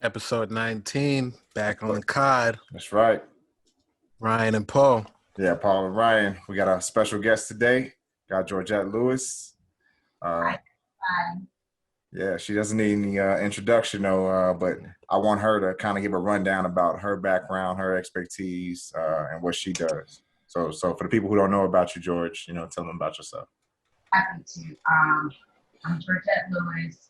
Episode 19, back on the cod. That's right. Ryan and Paul. Yeah, Paul and Ryan. We got a special guest today. Got Georgette Lewis. Uh, yeah, she doesn't need any introduction though, but I want her to kind of give a rundown about her background, her expertise, and what she does. So for the people who don't know about you, George, tell them about yourself. Happy to. I'm Georgette Lewis.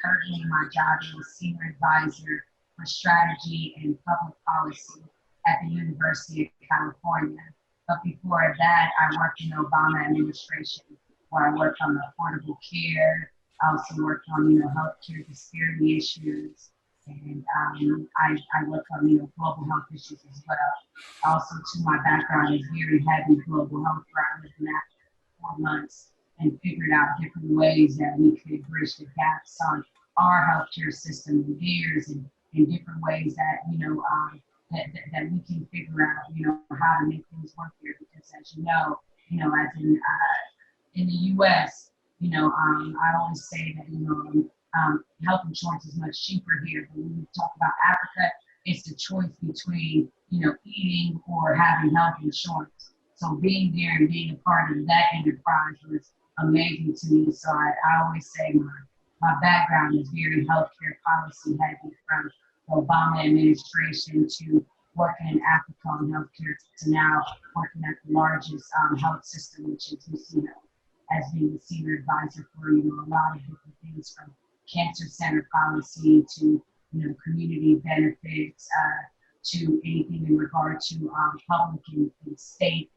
Currently, my job is Senior Advisor for Strategy and Public Policy at the University of California. But before that, I worked in the Obama administration, where I worked on affordable care. I also worked on, healthcare disparity issues, and I work on, global health issues as well. Also, too, my background is very heavy global health, where I lived in Africa for 4 months and figured out different ways that we could bridge the gaps on our healthcare system and theirs, and different ways that, that we can figure out, how to make things work here. Because as as in the U.S., I always say that, health insurance is much cheaper here. But when we talk about Africa, it's the choice between, eating or having health insurance. So being there and being a part of that enterprise was amazing to me. So I always say my background is very healthcare policy heavy, from the Obama administration to working in Africa on healthcare to now working at the largest health system, which is UC Health, as being the senior advisor for a lot of different things, from cancer center policy to community benefits, to anything in regard to public and state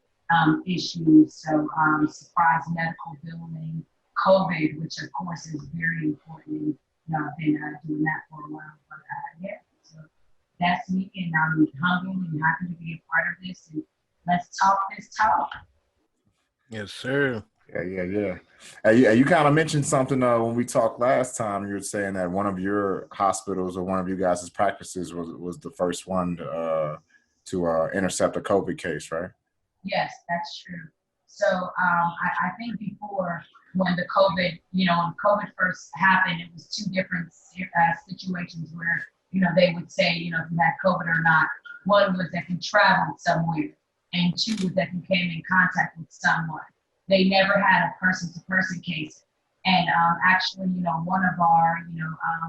issues. So surprise medical billing, COVID, which of course is very important. I've been doing that for a while. But yeah, so that's me, and I'm humbled and happy to be a part of this. And let's talk this talk. Yes, sir. Yeah. You kind of mentioned something when we talked last time. You were saying that one of your hospitals or one of you guys' practices was the first one to intercept a COVID case, right? Yes, that's true. So I think before, when the COVID, when COVID first happened, it was two different situations where, they would say, if you had COVID or not. One was if you traveled somewhere, and two was if you came in contact with someone. They never had a person-to-person case. And actually, one of our,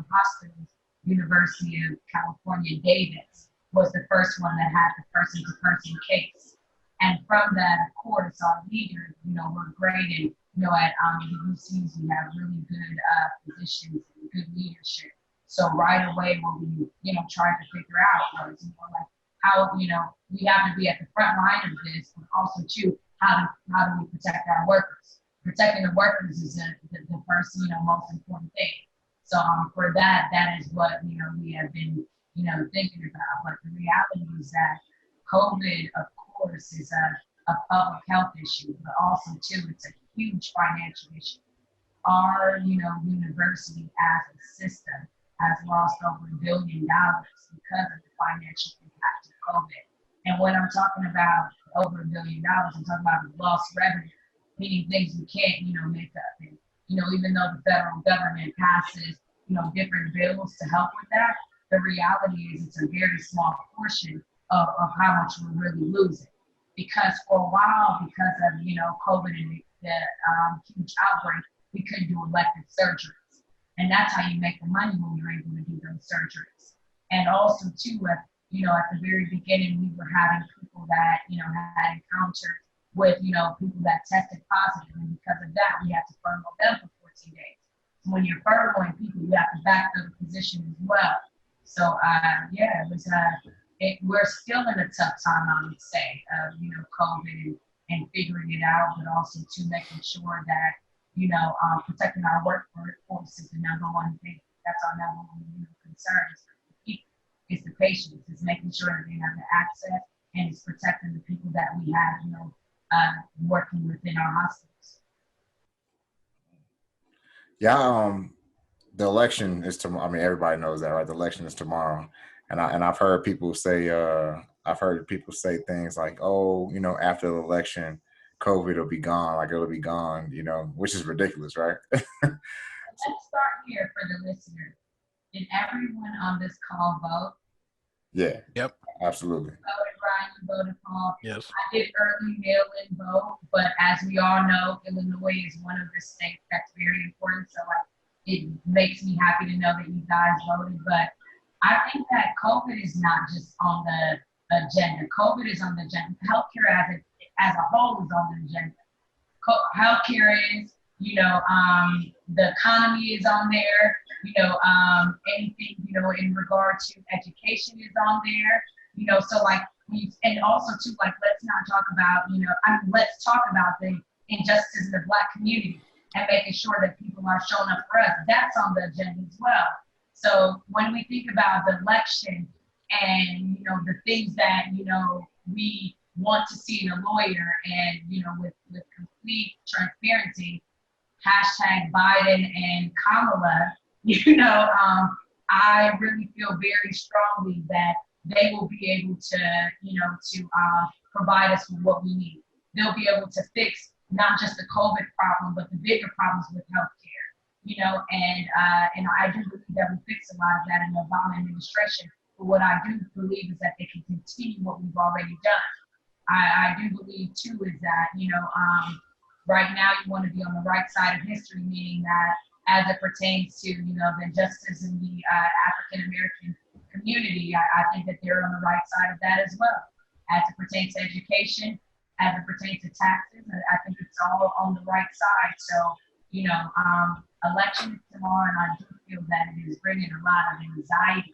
hospitals, University of California, Davis, was the first one that had the person-to-person case. And from that, of course, our leaders, were great. And, at the UCs, we have really good physicians and good leadership. So right away, what we, tried to figure out was, like how, we have to be at the front line of this, but also, too, how do we protect our workers? Protecting the workers is the first, most important thing. So for that is what, we have been, thinking about. But the reality is that COVID, of course, is a public health issue, but also, too, it's a huge financial issue. Our, university as a system has lost over $1 billion because of the financial impact of COVID. And when I'm talking about over $1 billion, I'm talking about lost revenue, meaning things we can't, make up. And, even though the federal government passes, different bills to help with that, the reality is it's a very small portion of how much we're really losing. Because for a while, because of, COVID and the huge outbreak, we couldn't do elective surgeries. And that's how you make the money, when you're able to do those surgeries. And also, too, at the very beginning, we were having people that, had encounters with, people that tested positive. And because of that, we had to furlough them for 14 days. So when you're furloughing people, you have to backfill the position as well. So, it was, we're still in a tough time, I would say, of, COVID and figuring it out, but also to making sure that, protecting our workforce is the number one thing. That's our number one, concern. It's the patients. It's making sure that they have the access, and it's protecting the people that we have, working within our hospitals. Yeah, the election is tomorrow. I mean, everybody knows that, right? The election is tomorrow, and I've heard people say things like, "Oh, after the election, COVID will be gone. Like it'll be gone." Which is ridiculous, right? Let's start here for the listener. Did everyone on this call vote? Yeah. Yep. Absolutely. Voted, Ryan, you voted, Paul. Yes. I did early mail-in vote, but as we all know, Illinois is one of the states that's very important. So like, it makes me happy to know that you guys voted. But I think that COVID is not just on the agenda. COVID is on the agenda. Healthcare as a whole is on the agenda. Healthcare is, the economy is on there. Anything, in regard to education is on there. So like and also too, like, let's not talk about, let's talk about the injustices in the Black community and making sure that people are showing up for us. That's on the agenda as well. So when we think about the election and, the things that, we want to see in a lawyer and, with complete transparency, hashtag Biden and Kamala, I really feel very strongly that they will be able to, provide us with what we need. They'll be able to fix not just the COVID problem, but the bigger problems with healthcare, and I do believe that we fix a lot of that in the Obama administration. But what I do believe is that they can continue what we've already done. I do believe too is that, right now you want to be on the right side of history, meaning that as it pertains to, the injustice in the African American community, I think that they're on the right side of that as well. As it pertains to education, as it pertains to taxes, I think it's all on the right side. So, election is tomorrow, and I do feel that it is bringing a lot of anxiety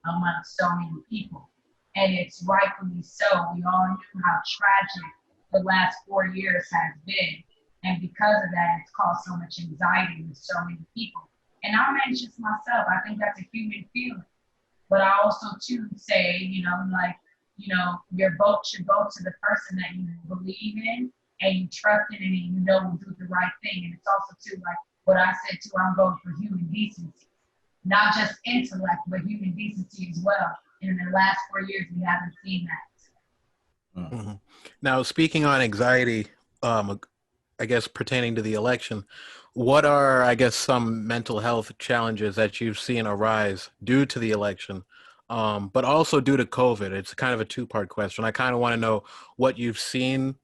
amongst so many people. And it's rightfully so. We all knew how tragic the last 4 years has been. And because of that, it's caused so much anxiety with so many people. And I'm anxious myself. I think that's a human feeling. But I also too say, your vote should go to the person that you believe in and you trust in and you know will do the right thing. And it's also too, like what I said too, I'm voting for human decency. Not just intellect, but human decency as well. And in the last 4 years, we haven't seen that. Mm-hmm. Now, speaking on anxiety, I guess pertaining to the election, what are, I guess, some mental health challenges that you've seen arise due to the election, but also due to COVID? It's kind of a two-part question. I kind of want to know what you've seen,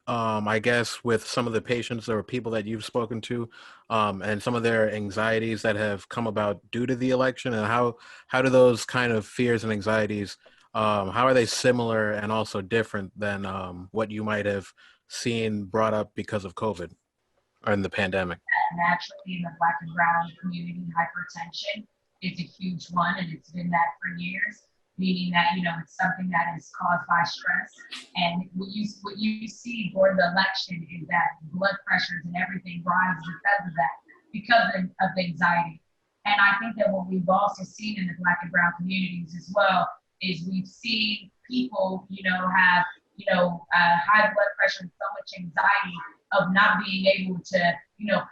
I guess, with some of the patients or people that you've spoken to, and some of their anxieties that have come about due to the election, and how do those kind of fears and anxieties, how are they similar and also different than what you might have seen brought up because of COVID or in the pandemic? Naturally, in the Black and brown community, hypertension is a huge one, and it's been that for years, meaning that, it's something that is caused by stress. And what you see during the election is that blood pressures and everything rises because of that, because of the anxiety. And I think that what we've also seen in the Black and brown communities as well is we've seen people, have, high blood pressure and so much anxiety of not being able to,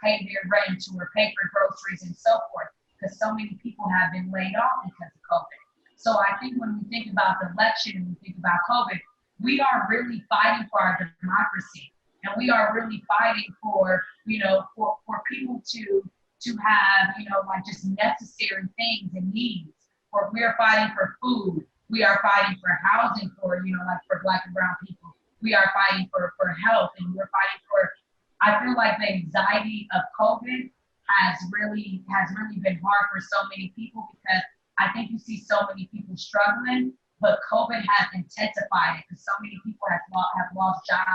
pay their rent or pay for groceries and so forth, because so many people have been laid off because of COVID. So I think when we think about the election and we think about COVID, we are really fighting for our democracy, and we are really fighting for, for people to have, like just necessary things and needs. Or we're fighting for food. We are fighting for housing for, like for Black and brown people. We are fighting for health, and we're fighting for, I feel like the anxiety of COVID has really been hard for so many people, because I think you see so many people struggling, but COVID has intensified it because so many people have lost jobs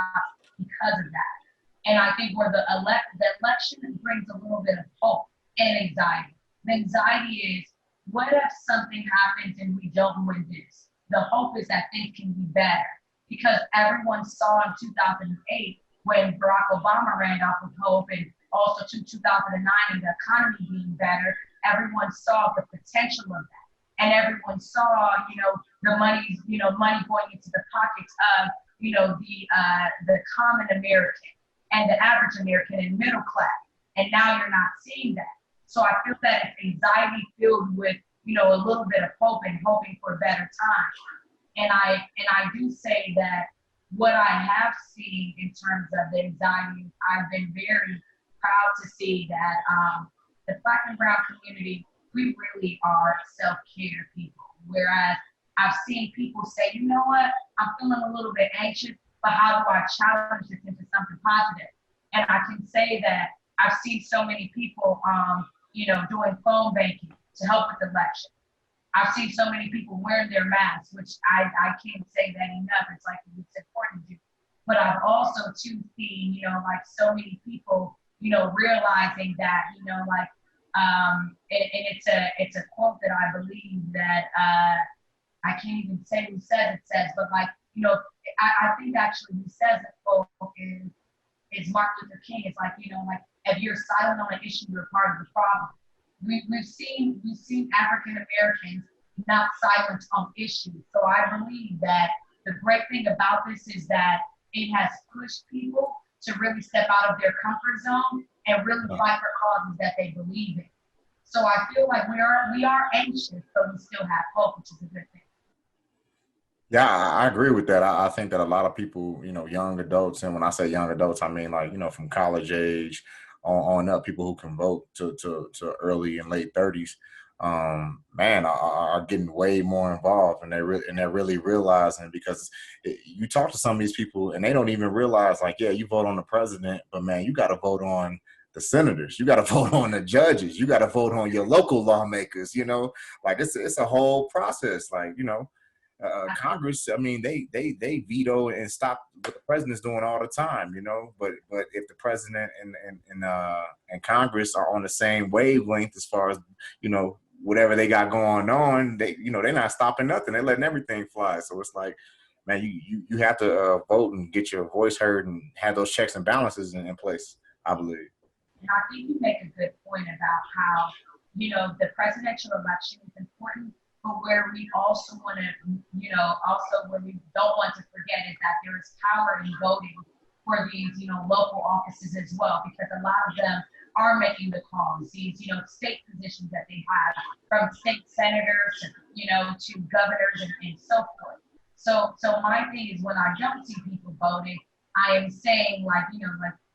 because of that. And I think where the election brings a little bit of hope and anxiety. The anxiety is, what if something happens and we don't win this? The hope is that things can be better, because everyone saw in 2008 when Barack Obama ran off with hope, and also to 2009 and the economy being better, everyone saw the potential of that. And everyone saw, the money going into the pockets of, the common American and the average American and middle class. And now you're not seeing that. So I feel that it's anxiety filled with, a little bit of hope and hoping for a better time. And I do say that what I have seen in terms of the anxiety, I've been very proud to see that the Black and brown community we really are self-care people. Whereas I've seen people say, you know what, I'm feeling a little bit anxious, but how do I challenge this into something positive? And I can say that I've seen so many people, doing phone banking to help with the election. I've seen so many people wearing their masks, which I can't say that enough. It's like it's important to do. But I've also too seen, like so many people, realizing that, and it's a quote that I believe that I can't even say who says but like, I think actually who says it quote is Martin Luther King. It's like, like if you're silent on an issue, you're part of the problem. We've seen African Americans not silent on issues. So I believe that the great thing about this is that it has pushed people to really step out of their comfort zone and really fight for causes that they believe in. So I feel like we are anxious, but we still have hope, which is a good thing. Yeah, I agree with that. I think that a lot of people, young adults, and when I say young adults, I mean like, from college age on up, people who can vote to early and late 30s, man, are getting way more involved, and they're really realizing, because you talk to some of these people and they don't even realize, like, yeah, you vote on the president, but man, you got to vote on the senators, you got to vote on the judges, you got to vote on your local lawmakers, like it's a whole process, like, Congress, I mean, they veto and stop what the president's doing all the time, But if the president and Congress are on the same wavelength as far as whatever they got going on, they're not stopping nothing. They're letting everything fly. So it's like, man, you have to vote and get your voice heard and have those checks and balances in place, I believe. And I think you make a good point about how the presidential election is important. But where we also want to, where we don't want to forget is that there is power in voting for these, local offices as well, because a lot of them are making the calls, these, state positions that they have, from state senators, to governors and so forth. So my thing is, when I don't see people voting, I am saying like,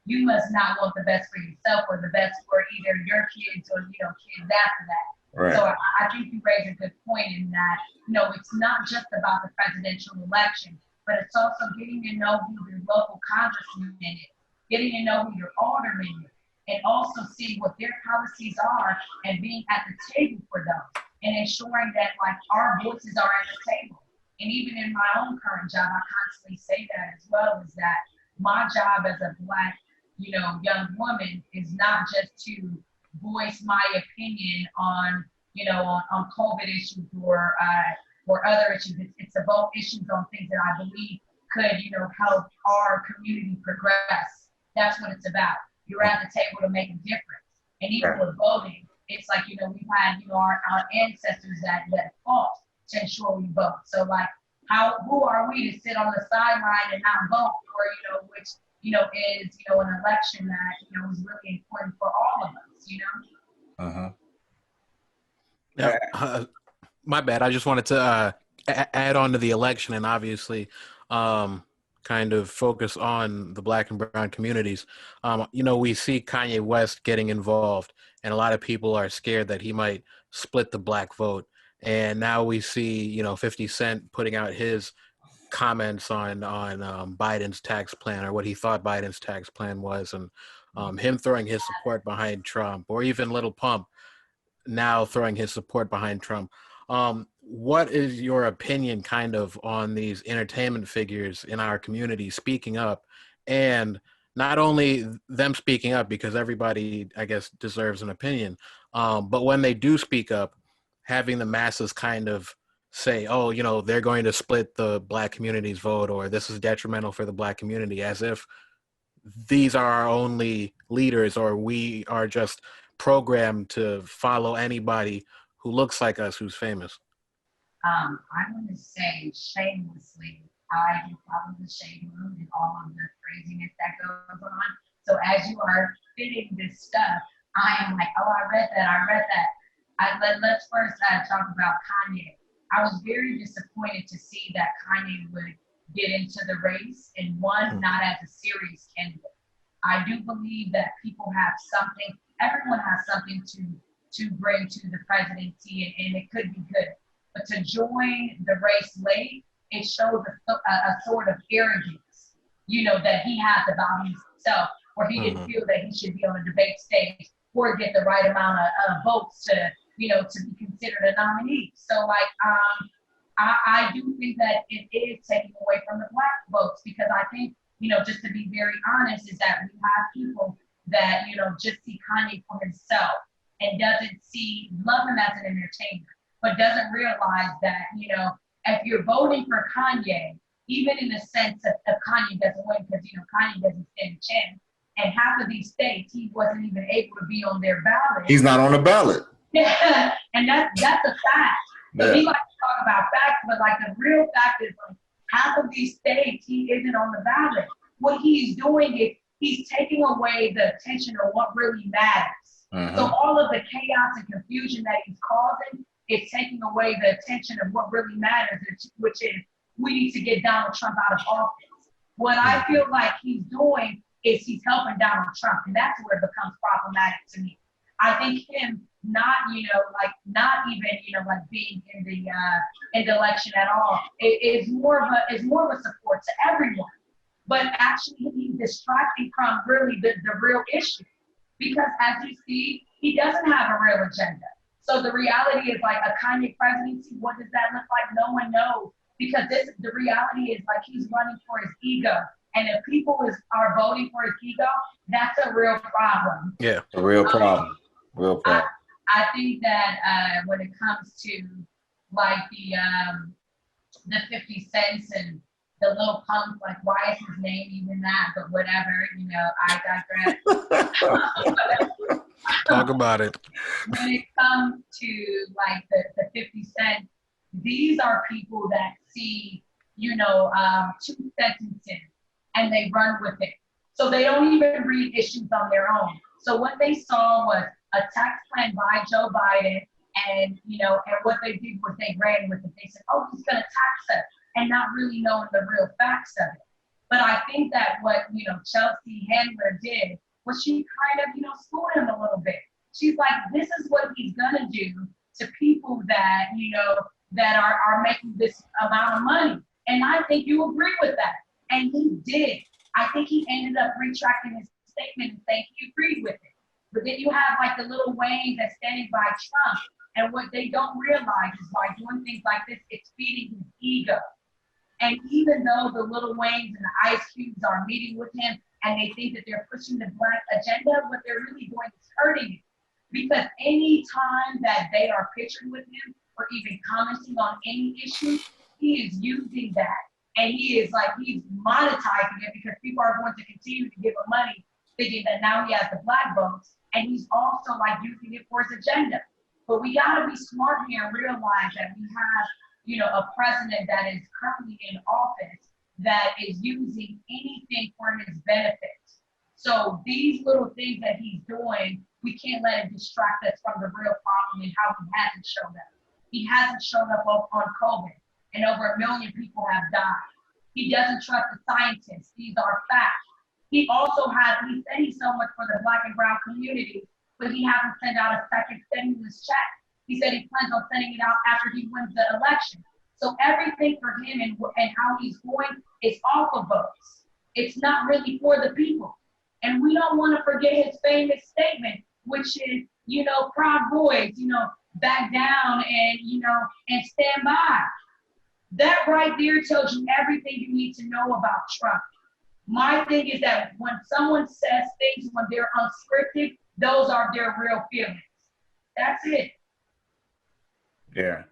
you must not want the best for yourself or the best for either your kids or, kids after that. Right. So I think you raise a good point in that, it's not just about the presidential election, but it's also getting to know who your local congressman is, getting to know who your alderman is, and also see what their policies are and being at the table for those, and ensuring that like our voices are at the table. And even in my own current job, I constantly say that as well, is that my job as a Black, young woman is not just to voice my opinion on, on COVID issues or other issues. It's about issues on things that I believe could, help our community progress. That's what it's about. You're at the table to make a difference. And even with voting, it's like, we've had, our ancestors that fought to ensure we vote. So like, who are we to sit on the sideline and not vote for, which, is, an election that, is really important for all of us, Uh-huh. Yeah, my bad. I just wanted to add on to the election and obviously kind of focus on the Black and brown communities. We see Kanye West getting involved, and a lot of people are scared that he might split the Black vote. And now we see, 50 Cent putting out his comments on Biden's tax plan, or what he thought Biden's tax plan was, and him throwing his support behind Trump, or even Little Pump now throwing his support behind Trump. What is your opinion kind of on these entertainment figures in our community speaking up, and not only them speaking up, because everybody, I guess, deserves an opinion, but when they do speak up, having the masses kind of say, oh, they're going to split the Black community's vote, or this is detrimental for the Black community, as if these are our only leaders, or we are just programmed to follow anybody who looks like us, who's famous. I'm going to say shamelessly, I do follow the shade room and all of the craziness that goes on. So as you are fitting this stuff, I am like, oh, I read that. Let's first talk about Kanye. I was very disappointed to see that Kanye would get into the race, and one, not as a serious candidate. I do believe that people have something, everyone has something to bring to the presidency, and it could be good. But to join the race late, it shows a sort of arrogance, that he has about himself, or he didn't feel that he should be on a debate stage or get the right amount of votes to be considered a nominee. So I do think that it is taking away from the Black votes, because I think, just to be very honest, is that we have people that, just see Kanye for himself and love him as an entertainer, but doesn't realize that, if you're voting for Kanye, even in the sense of Kanye doesn't win, because, Kanye doesn't stand a chance, and half of these states, he wasn't even able to be on their ballot. He's not on the ballot. Yeah, and that's a fact. So we like to talk about facts, but the real fact is half of these states, he isn't on the ballot. What he's doing is he's taking away the attention of what really matters. So all of the chaos and confusion that he's causing is taking away the attention of what really matters, which is we need to get Donald Trump out of office. What I feel like he's doing is he's helping Donald Trump, and that's where it becomes problematic to me. I think him not even being in the election at all is more of a support to everyone, but actually he's distracting from really the real issue, because as you see, he doesn't have a real agenda. So the reality is a Kanye presidency. What does that look like? No one knows, because the reality is he's running for his ego. And if people are voting for his ego, that's a real problem. Yeah, a real problem. Real problem. I think that when it comes to the 50 cents and the little pump, why is his name even that? But whatever, I digress. Talk about it. When it comes to the 50 cents, these are people that see, 2 sentences and they run with it. So they don't even read issues on their own. So what they saw was a tax plan by Joe Biden, and what they did was they ran with it. They said, oh, he's gonna tax us, and not really knowing the real facts of it. But I think that what, Chelsea Handler did was she kind of, schooled him a little bit. She's like, this is what he's gonna do to people that, that are making this amount of money. And I think you agree with that. And he did. I think he ended up retracting his statement and saying he agreed with it. But then you have the little Wayne that's standing by Trump. And what they don't realize is by doing things like this, it's feeding his ego. And even though the little Waynes and the Ice Cubes are meeting with him and they think that they're pushing the Black agenda, what they're really doing is hurting him. Because any time that they are pictured with him or even commenting on any issue, he is using that. And he's monetizing it, because people are going to continue to give him money, thinking that now he has the Black votes, and he's also using it for his agenda. But we gotta be smart here and realize that we have, a president that is currently in office that is using anything for his benefit. So these little things that he's doing, we can't let it distract us from the real problem and how he hasn't shown up. He hasn't shown up on COVID, and over 1 million people have died. He doesn't trust the scientists. These are facts. He said he's so much for the Black and brown community, but he hasn't sent out a second stimulus check. He said he plans on sending it out after he wins the election. So everything for him and how he's going is off of votes. It's not really for the people. And we don't want to forget his famous statement, which is, Proud Boys, back down and, and stand by. That right there tells you everything you need to know about Trump. My thing is that when someone says things when they're unscripted, those are their real feelings. That's it. Yeah.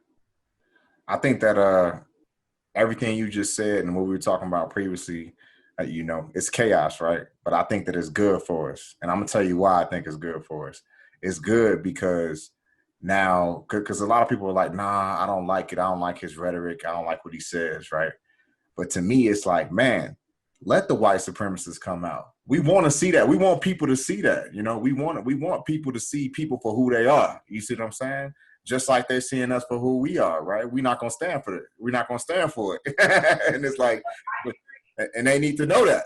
I think that everything you just said and what we were talking about previously, it's chaos, right? But I think that it's good for us. And I'm going to tell you why I think it's good for us. It's good because now, because a lot of people are like, nah, I don't like it. I don't like his rhetoric. I don't like what he says, right? But to me, it's like, man, let the white supremacists come out. We want to see that. We want people to see that. We want people to see people for who they are. You see what I'm saying? Just like they're seeing us for who we are, right? We're not going to stand for it. We're not going to stand for it. And it's like, and they need to know that.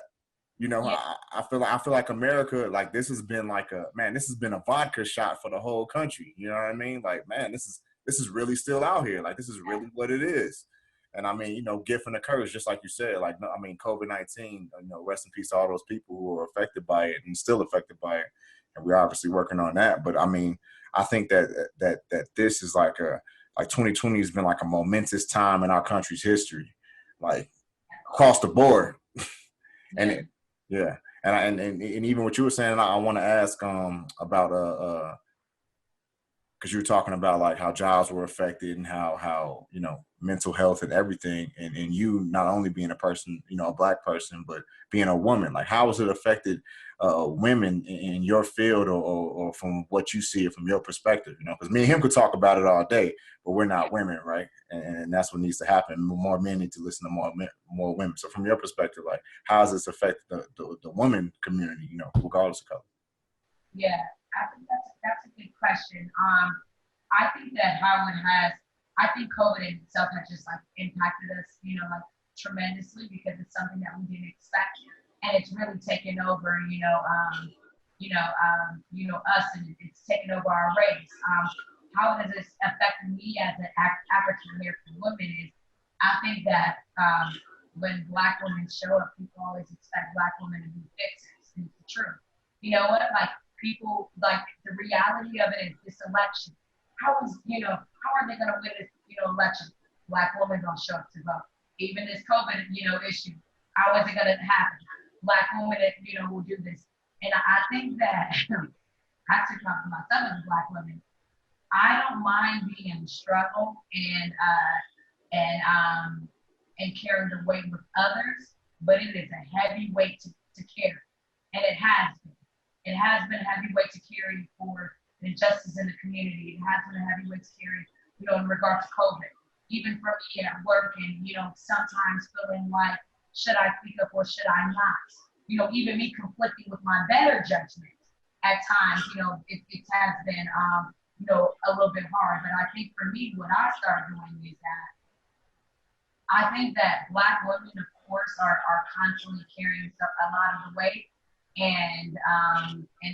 You know, Yeah. I feel like America, like this has been like this has been a vodka shot for the whole country. You know what I mean? Like, man, this is really still out here. Like, this is really what it is. And I mean, you know, gift and a curse, just like you said. Like, no, I mean, COVID-19. You know, rest in peace to all those people who were affected by it and still affected by it. And we're obviously working on that. But I mean, I think that this is like 2020 has been like a momentous time in our country's history, like across the board. And Yeah. yeah, and even what you were saying, I want to ask about because you were talking about like how jobs were affected and how you know mental health and everything, and you not only being a person, you know, a Black person, but being a woman, like how has it affected women in your field, or from what you see it from your perspective, you know, because me and him could talk about it all day, but we're not women, right? And that's what needs to happen. More men need to listen to more women. So from your perspective, like how has this affected the woman community, you know, regardless of color? Yeah, I think that's a good question. I think that how it has, I think COVID in itself has just like impacted us, you know, like tremendously because it's something that we didn't expect, and it's really taken over, us, and it's taken over our race. How has this affected me as an African American woman is, I think that when Black women show up, people always expect Black women to be fixers. And it's the truth. You know what? Like people, like the reality of it is this election. How are they going to win this, election? Black women don't show up to vote. Even this COVID, issue. How is it going to happen? Black women, will do this. And I think that I took talk to myself as a Black woman. I don't mind being in the struggle and carrying the weight with others, but it is a heavy weight to carry, and it has been. It has been a heavy weight to carry for the injustice in the community. It has been a heavy weight to carry, in regard to COVID. Even for me at work, and sometimes feeling like, should I speak up or should I not? Even me conflicting with my better judgment at times. It has been a little bit hard. But I think for me, what I started doing is that I think that Black women, of course, are constantly carrying a lot of the weight, and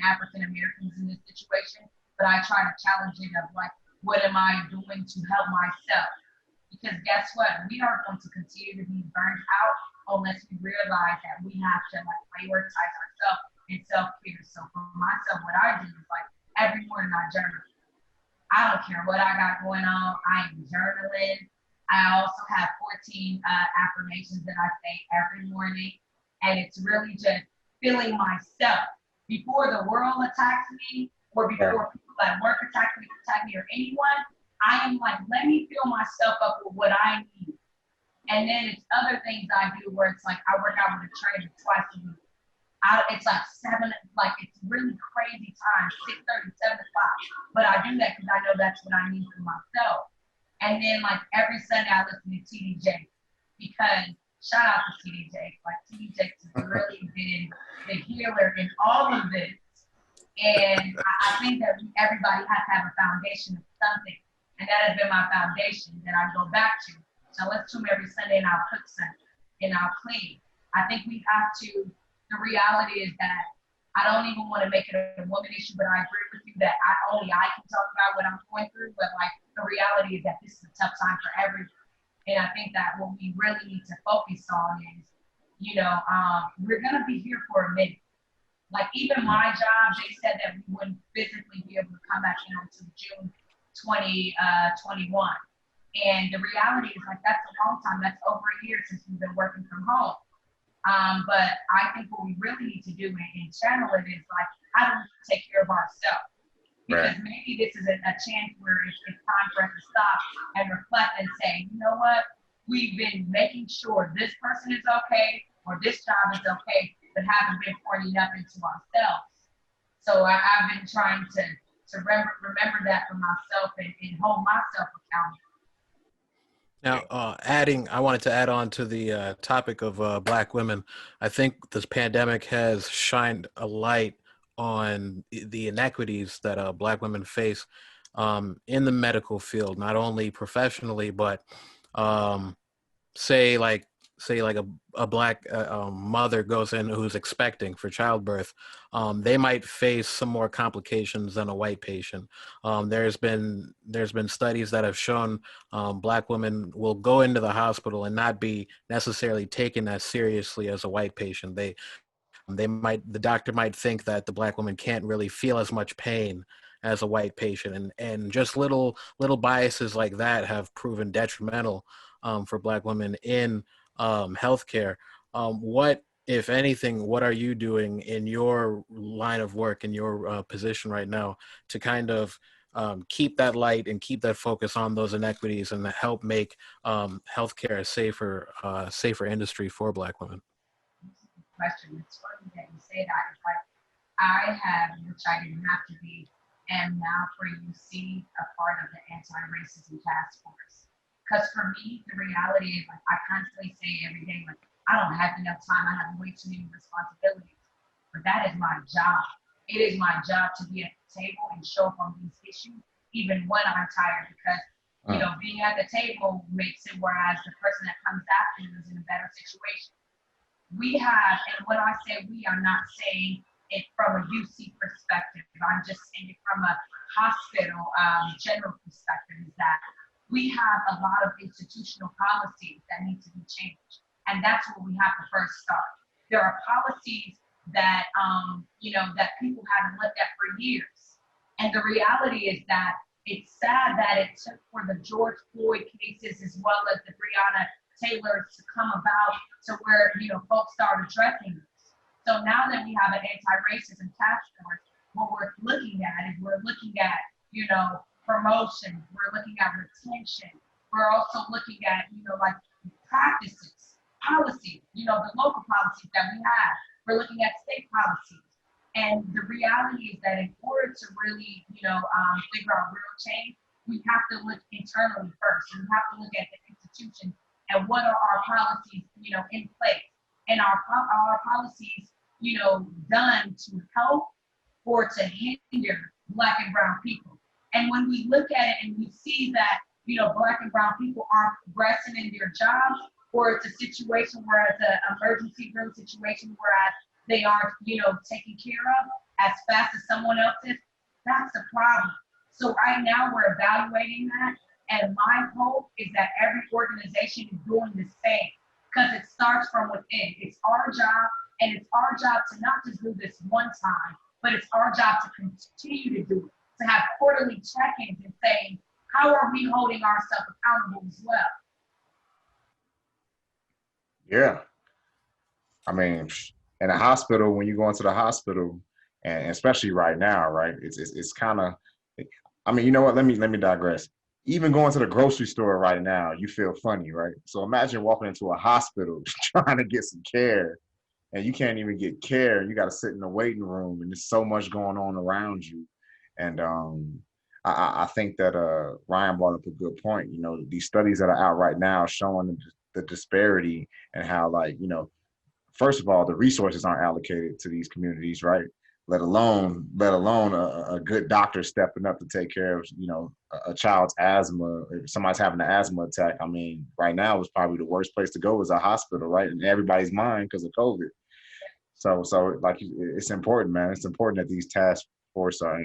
African Americans in this situation. But I try to challenge it of like, what am I doing to help myself? Because guess what? We are going to continue to be burned out unless we realize that we have to like prioritize ourselves and self-care. So for myself, what I do is like every morning I journal. I don't care what I got going on. I am journaling. I also have 14 affirmations that I say every morning. And it's really just feeling myself before the world attacks me, or before people at work attack me or anyone. I am like, let me fill myself up with what I need. And then it's other things I do where it's like I work out with a trainer twice a week. It's like it's really crazy time, 6:30, 7 o'clock. But I do that because I know that's what I need for myself. And then like every Sunday I listen to TD Jakes, because shout out to TD Jakes. Like TD Jakes has really been the healer in all of this. And I think that everybody has to have a foundation of something. And that has been my foundation that I go back to. So I listen to him every Sunday, and I'll cook something and I'll clean. I think we have to, the reality is that I don't even want to make it a woman issue, but I agree with you that only I can talk about what I'm going through. But like the reality is that this is a tough time for everyone. And I think that what we really need to focus on is, we're going to be here for a minute. Like even my job, they said that we wouldn't physically be able to come back in until June 2021. And the reality is like, that's a long time. That's over a year since we've been working from home. But I think what we really need to do and channel it is like, how do we take care of ourselves? Because maybe this is a chance where it's time for us to stop and reflect and say, you know what? We've been making sure this person is okay or this job is okay, but haven't been pouring enough into ourselves. So I've been trying to remember that for myself and hold myself accountable. Now, I wanted to add on to the topic of Black women. I think this pandemic has shined a light on the inequities that Black women face in the medical field, not only professionally, but say like say like a black mother goes in who's expecting for childbirth, they might face some more complications than a white patient. There's been studies that have shown black women will go into the hospital and not be necessarily taken as seriously as a white patient. The doctor might think that the black woman can't really feel as much pain as a white patient, and just little biases like that have proven detrimental for black women in healthcare. What, if anything, what are you doing in your line of work, in your position right now, to kind of keep that light and keep that focus on those inequities and help make healthcare a safer industry for black women? Question. It's funny that you say that. It's like I have, which I didn't have to be, am now for UC a part of the anti-racism task force. Because for me, the reality is, like I constantly say every day, like I don't have enough time. I have way too many responsibilities. But that is my job. It is my job to be at the table and show up on these issues, even when I'm tired. Because being at the table makes it whereas the person that comes after you is in a better situation. We have, and when I say we, I'm not saying it from a UC perspective. I'm just saying it from a hospital general perspective, is that we have a lot of institutional policies that need to be changed. And that's where we have to first start. There are policies that, that people haven't looked at for years. And the reality is that it's sad that it took for the George Floyd cases as well as the Breonna Taylor to come about to where, folks start addressing this. So now that we have an anti-racism task force, what we're looking at is we're looking at, promotion, we're looking at retention, we're also looking at, like practices, policies, the local policies that we have. We're looking at state policies. And the reality is that in order to really, figure out real change, we have to look internally first. We have to look at the institution and what are our policies, in place, and our policies, done to help or to hinder Black and brown people. And when we look at it and we see that, Black and brown people aren't progressing in their jobs, or it's a situation where it's an emergency room situation where they aren't, taken care of as fast as someone else is, that's a problem. So right now we're evaluating that. And my hope is that every organization is doing the same, because it starts from within. It's our job, and it's our job to not just do this one time, but it's our job to continue to do it, to have quarterly check-ins and saying, how are we holding ourselves accountable as well? Yeah. I mean, in a hospital, when you go into the hospital, and especially right now, right, it's kind of, I mean, you know what, let me digress. Even going to the grocery store right now, you feel funny, right? So imagine walking into a hospital trying to get some care, and you can't even get care. You got to sit in the waiting room, and there's so much going on around you. And I think that Ryan brought up a good point. These studies that are out right now showing the disparity, and how, like, first of all, the resources aren't allocated to these communities, right? Let alone a good doctor stepping up to take care of, a child's asthma. If somebody's having an asthma attack, I mean, right now is probably the worst place to go is a hospital, right? In everybody's mind because of COVID. So like, it's important, man. It's important that these task force are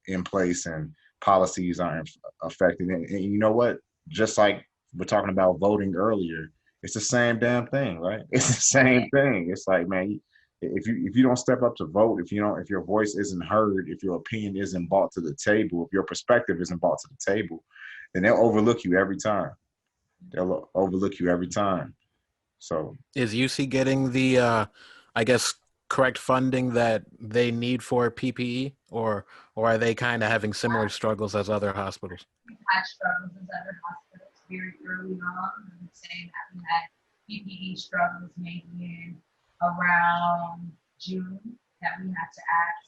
in place and policies aren't affected. And you know what? Just like we're talking about voting earlier, it's the same damn thing, right? It's the same thing. It's like, man, if you don't step up to vote, if your voice isn't heard, if your opinion isn't brought to the table, if your perspective isn't brought to the table, then they'll overlook you every time. They'll overlook you every time. So is UC getting the, I guess, correct funding that they need for PPE, or are they kind of having similar struggles as other hospitals? We've had struggles as other hospitals very early on. I would say that we had PPE struggles maybe in around June that we had to ask,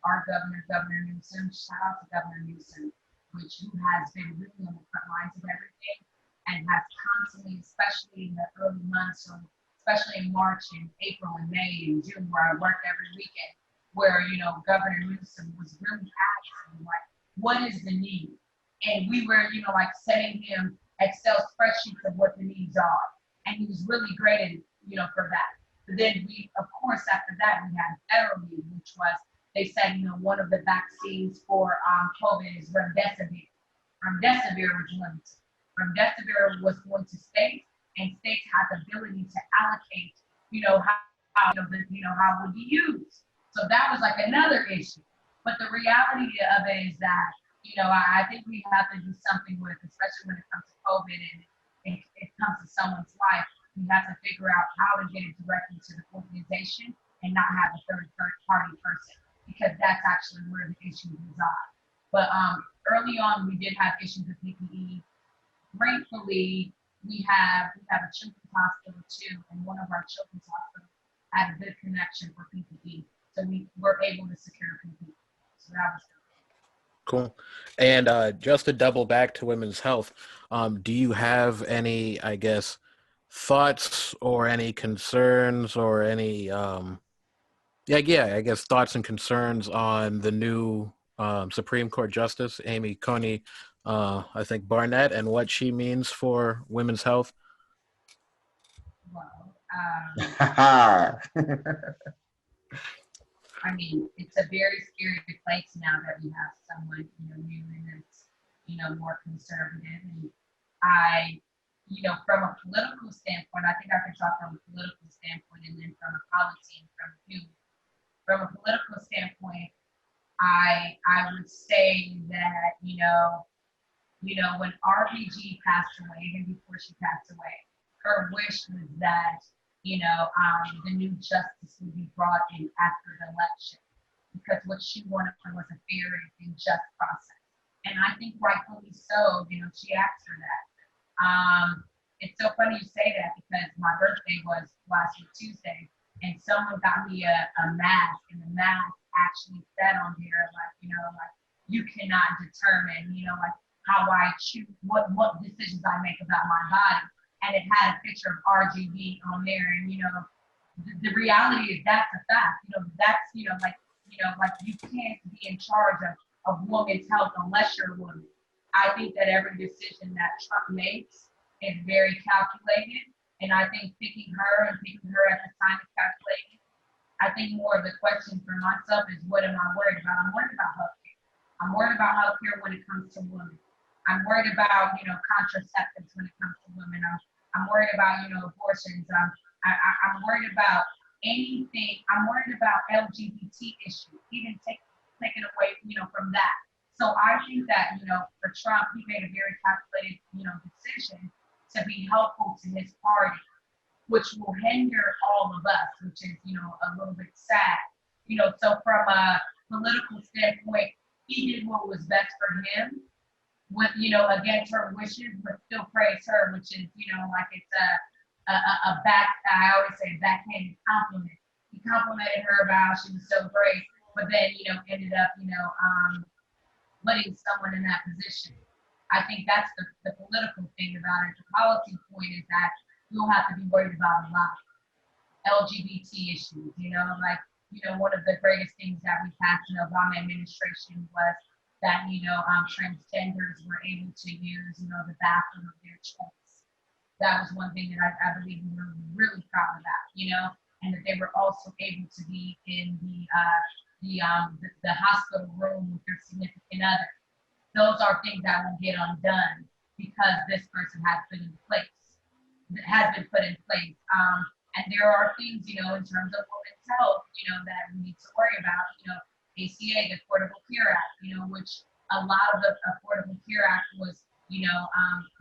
our Governor Newsom, shout out to Governor Newsom, who has been really on the front lines of everything and has constantly, especially in the early months, so especially in March and April and May and June, where I worked every weekend, where, Governor Newsom was really asking, like, what is the need? And we were, like, sending him Excel spreadsheets of what the needs are. And he was really great at, for that. But then of course, after that, we had federal need, which was, they said, one of the vaccines for COVID is remdesivir. Remdesivir was limited. Remdesivir was going to states, and states had the ability to allocate, how would be used. So that was like another issue. But the reality of it is that, I think we have to do something with, especially when it comes to COVID and it comes to someone's life, we have to figure out how to get it directly to the organization and not have a third party person, because that's actually where the issue reside. But early on, we did have issues with PPE. Gratefully, we have a children's hospital too, and one of our children's hospitals had a good connection for PPE, so we were able to secure PPE. So that was good. Cool. And just to double back to women's health, do you have any, I guess, thoughts or any concerns or any, I guess thoughts and concerns on the new Supreme Court Justice, Amy Coney, I think Barnett, and what she means for women's health? Well, I mean, it's a very scary place now that we have someone, new and that's, more conservative. And from a political standpoint, I think I can talk from a political standpoint and then from a policy and from human. From a political standpoint, I would say that, when RBG passed away, even before she passed away, her wish was that, the new justice would be brought in after the election, because what she wanted was a fair and just process. And I think rightfully so, she asked for that. It's so funny you say that, because my birthday was last week, Tuesday, and someone got me a mask, and the mask actually said on there, you cannot determine, how I choose, what decisions I make about my body. And it had a picture of RGB on there, and the reality is that's a fact. That's you can't be in charge of women's health unless you're a woman. I think that every decision that Trump makes is very calculated, and I think picking her at the time is calculated. I think more of the question for myself is, what am I worried about? I'm worried about healthcare. I'm worried about healthcare when it comes to women. I'm worried about, contraceptives when it comes to women. I'm worried about, abortions. I'm worried about anything. I'm worried about LGBT issues, even taken away, from that. So I think that, for Trump, he made a very calculated, decision to be helpful to his party, which will hinder all of us, which is, a little bit sad. So from a political standpoint, he did what was best for him, with, against her wishes, but still praise her, which is, it's a I always say backhanded compliment. He complimented her about how she was so great, but then, ended up, letting someone in that position. I think that's the political thing about it. The policy point is that you'll have to be worried about a lot. LGBT issues, one of the greatest things that we passed in the Obama administration was that, transgenders were able to use, the bathroom of their choice. That was one thing that I believe we were really proud of that, and that they were also able to be in the hospital room with their significant other. Those are things that will get undone because this person has been put in place. And there are things, in terms of women's health, that we need to worry about, ACA, the Affordable Care Act, which a lot of the Affordable Care Act was,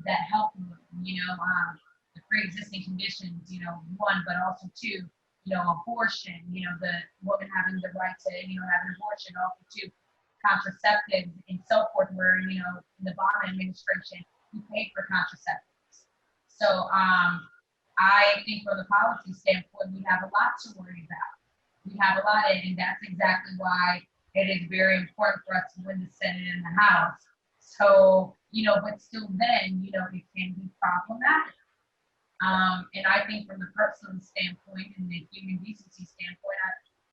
that helped women, the pre-existing conditions, one, but also two, abortion, the woman having the right to, have an abortion, also two, contraceptives and so forth, where, in the Obama administration, we paid for contraceptives. So I think from the policy standpoint, we have a lot to worry about. We have a lot, and that's exactly why it is very important for us to win the Senate and the House. So, but still then, it can be problematic. And I think from the personal standpoint and the human decency standpoint,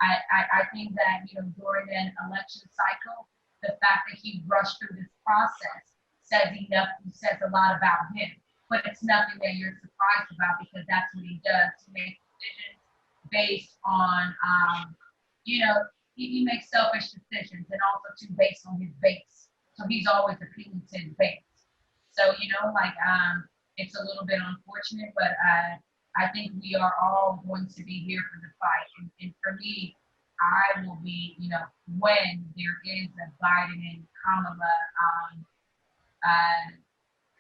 I think that, during an election cycle, the fact that he rushed through this process says a lot about him. but it's nothing that you're surprised about because that's what he does. He makes decisions based on, you know, he makes selfish decisions and also too based on his base. So he's always appealing to his base. So, it's a little bit unfortunate, but I think we are all going to be here for the fight. And for me, I will be, when there is a Biden and uh,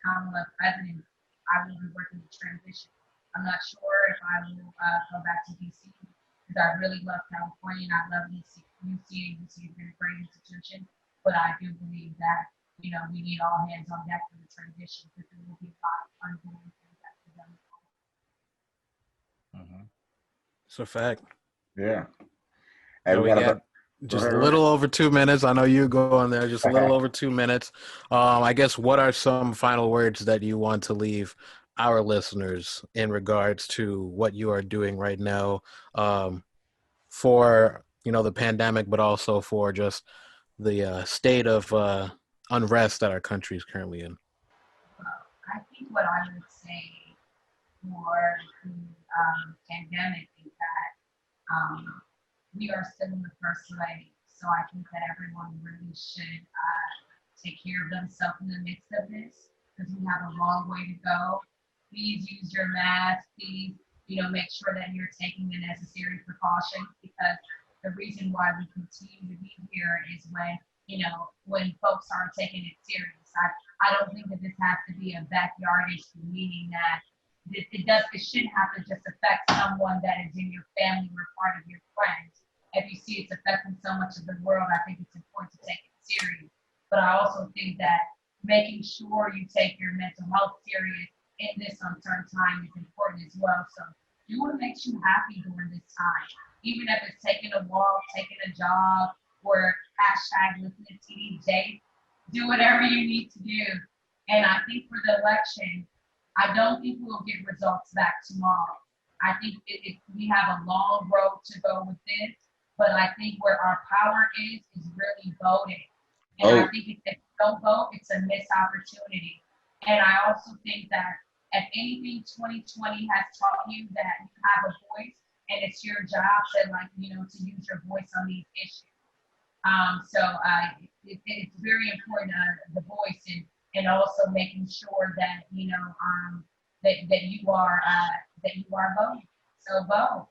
Kamala president, I will be working the transition. I'm not sure if I will go back to DC because I really love California and I love UC. UC and UC has been a great institution, but I do believe that we need all hands on deck for the transition because there will be a lot of ongoing things that we've done. It's a fact. Yeah. Hey, So we we got got about just a little over 2 minutes. I know you go on there. Just a little over 2 minutes. I guess what are some final words that you want to leave our listeners in regards to what you are doing right now for the pandemic, but also for just the state of unrest that our country is currently in? I think what I would say for the pandemic is that we are still in the first leg. So I think that everyone really should take care of themselves in the midst of this because we have a long way to go. Please use your mask. Please, make sure that you're taking the necessary precautions because the reason why we continue to be here is when folks aren't taking it serious. I don't think that this has to be a backyard issue, meaning that it shouldn't have to just affect someone that is in your family or part of your friends. If you see it's affecting so much of the world, I think it's important to take it serious. But I also think that making sure you take your mental health serious in this uncertain time is important as well. So do what makes you happy during this time. Even if it's taking a walk, taking a job, or hashtag listening to TDJ, do whatever you need to do. And I think for the election, I don't think we'll get results back tomorrow. I think we have a long road to go with this, but I think where our power is really voting. And I think if you don't vote, it's a missed opportunity. And I also think that if anything 2020 has taught you that you have a voice and it's your job to use your voice on these issues. It's very important, the voice and also making sure that that you are voting. So vote.